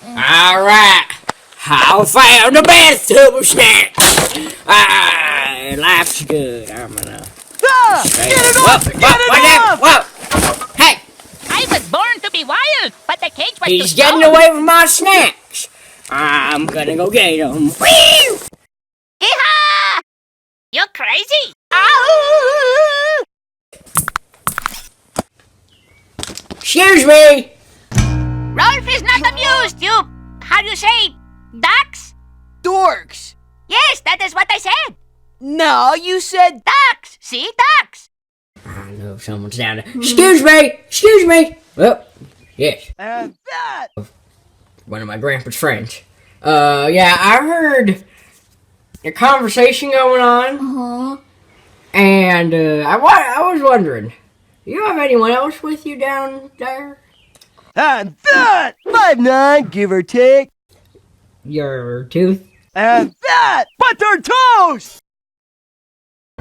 Alright. I found a bathtub of snacks. Life's good. I'm gonna... Get it off! Get it off! Whoa! Hey! I was born to be wild, but the cage was He's too getting small. away with my snacks. I'm gonna go get him. Whee! Hee-haw! You're crazy! Ow! Excuse me! Rolf is not amused, you... How do you say? Ducks? Dorks! Yes, that is what I said. No, you said Ducks! See? Ducks! I know someone's down there. Excuse me! Excuse me! Well, yes. and that! One of my grandpa's friends. Yeah, I heard a conversation going on. And, I was wondering, do you have anyone else with you down there? And that! 5'9", give or take. Your tooth? And that! Buttered toast!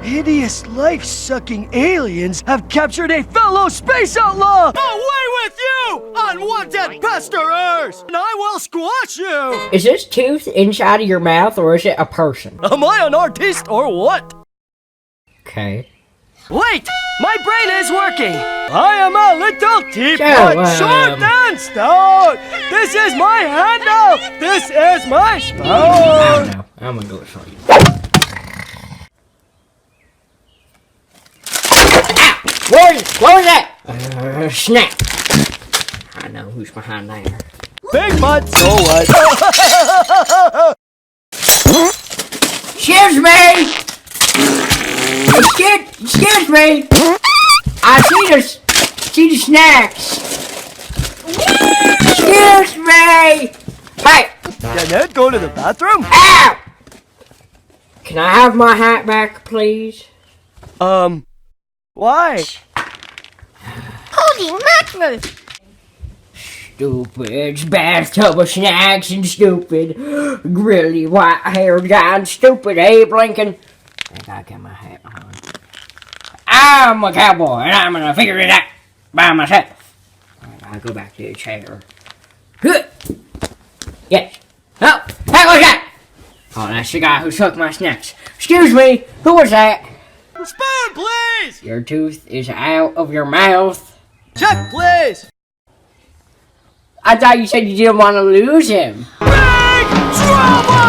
Hideous life-sucking aliens have captured a fellow space outlaw! Away with you, unwanted pesterers! And I will squash you! Is this tooth inside of your mouth, or is it a person? Am I an artist or what? Okay. Wait! My brain is working! I am a little teapot, short and stout! This is my handle! This is my I spoon! don't know. I'm gonna go show you. Ow! What was that? Snap! I know who's behind there. Big mud, so what? Excuse me! Excuse me! I see the snacks! Excuse me! Hey! Can Ed go to the bathroom? Ow! Can I have my hat back, please? Why? Holy mackerel! Stupid bathtub of snacks and stupid grilly white-haired guy and stupid Abe Lincoln. I gotta get my hat on. I'm a cowboy and I'm gonna figure it out by myself. I'll go back to the chair. Good. Yes. Oh, hey, what's that? Oh, that's the guy who took my snacks. Excuse me, who was that? Spoon, please! Your tooth is out of your mouth. Check, please! I thought you said you didn't want to lose him. Big trouble!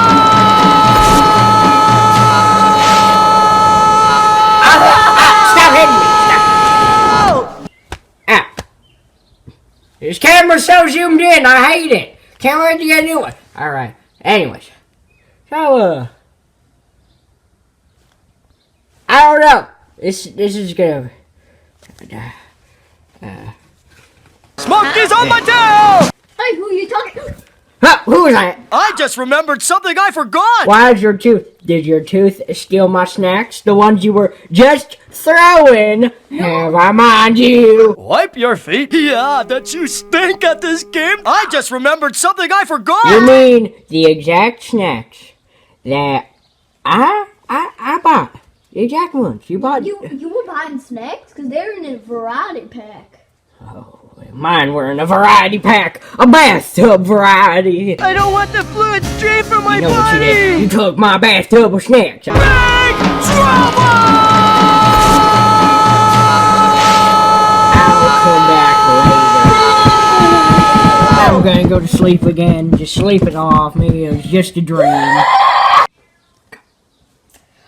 Stop hitting me! Stop. Ow. This camera's so zoomed in, I hate it. Can't wait to get a new one. Alright, anyways. So, I don't know. This is gonna... Smoke is on my tail! Hey, who are you talking to? Huh, who was that? I just remembered something I forgot! Why is your tooth... Did your tooth steal my snacks? The ones you were just throwing? Have I mind you? Wipe your feet. Yeah, that you stink at this game. I just remembered something I forgot! You mean the exact snacks that I bought? The exact ones you bought. You were buying snacks? Because they're in a variety pack. Oh, mine were in a variety pack. A bathtub variety. I don't want the fluid stream from my You know what you body! did? You took my bathtub of snacks. Big trouble! I'll come back later. I'm gonna go to sleep again. Just sleep it off. Maybe it was just a dream.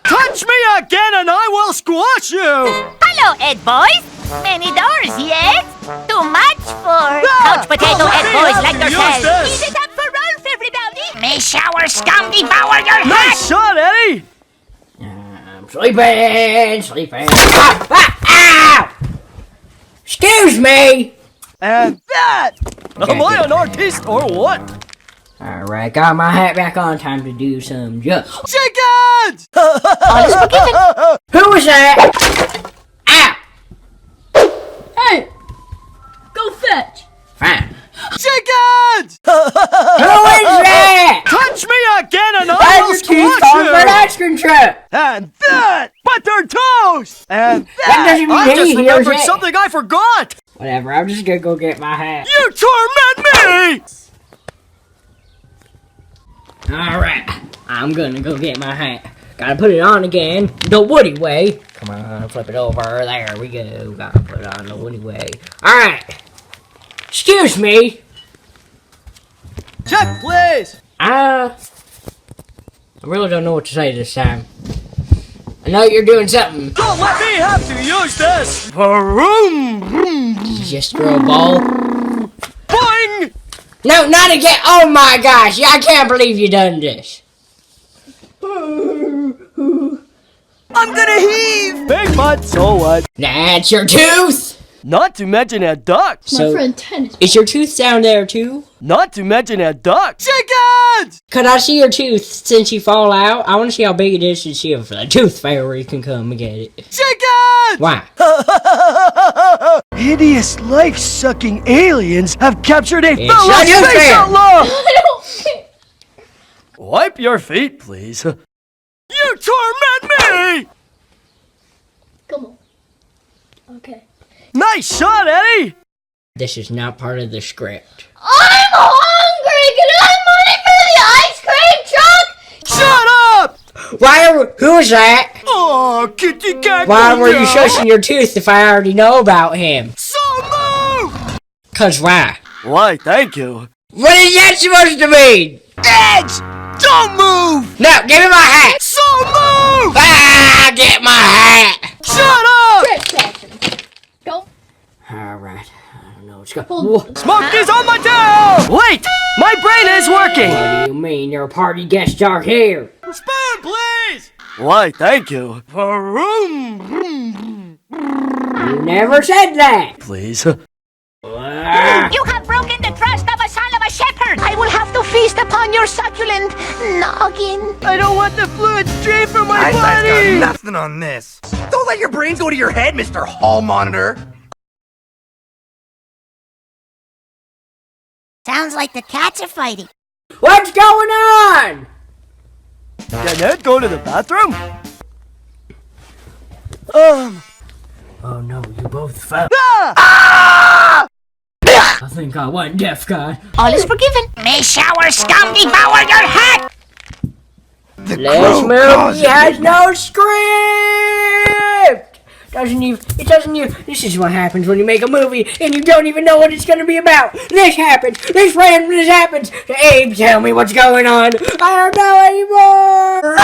Touch me again and I will squash you! Hello, Ed boys! Many doors, yes? Too much for couch potato Ed boys like yourselves. Eat it up for Rolf, everybody! May shower scum devour your hat! Nice shot, Eddie! I'm sleeping. Ow! Excuse me. And that! Am I an artist or what? Alright, got my hat back on. Time to do some just. Chickens! Who was that? Ow! Hey! Go fetch! Fine. Chickens! Who is that? Touch me again and I will That's your teeth squash on for an you! ice cream truck. And that! Buttered toast! And That that! doesn't mean I just he hears remembered it. something I forgot! Whatever, I'm just gonna go get my hat. You torment me! Alright, I'm gonna go get my hat. Gotta put it on again, the Woody way. Come on, flip it over. There we go. Gotta put it on the Woody way. Alright. Excuse me. Check, please! I really don't know what to say this time. I know you're doing something. Don't let me have to use this! Vroom! Did you just throw a ball? Boing! No, not again. Oh my gosh, I can't believe you done this. I'm gonna heave! Big butt, so what? That's your tooth. Not to mention a duck. My friend Tennis. Is your tooth down there too? Not to mention a duck. Chickens! Could I see your tooth since you fall out? I want to see how big it is to see if a tooth fairy can come and get it. Chickens! Why? Hideous life-sucking aliens have captured a It's fellow not your space fair. outlaw! I don't care. Wipe your feet, please. You torment me! Come on. Okay. Nice shot, Eddie! This is not part of the script. I'm hungry! Can I have money for the ice cream truck? Shut up! Who was that? Oh, kitty cat. Why were you shushing your tooth if I already know about him? So move! 'Cause why? Why, thank you. What is that supposed to mean? Edge! Don't move! No, give me my hat! So move! Ah, get my hat! Shut up! Trick session. Go. Alright, I don't know what's going Hold on. on. Smoke is on my tail! Wait! My brain is working! What do you mean your party guests are here? Spoon, please! Why, thank you. Vroom! You never said that! Please. Ah, You have broken the trust of a son of a shepherd. I will have to feast upon your succulent noggin. I don't want the fluid stream from my Einstein's body! got nothing on this. Don't let your brains go to your head, Mr. Hall Monitor. Sounds like the cats are fighting. what's going on? Can Ed go to the bathroom? Oh no, you both fell. Ah! I think I went deaf guy. All is forgiven. May shower scum devour your hat. The This crow movie caused has it. no script! It doesn't even, this is what happens when you make a movie and you don't even know what it's gonna be about. This happens, this happens. Abe, tell me what's going on. I don't know anymore!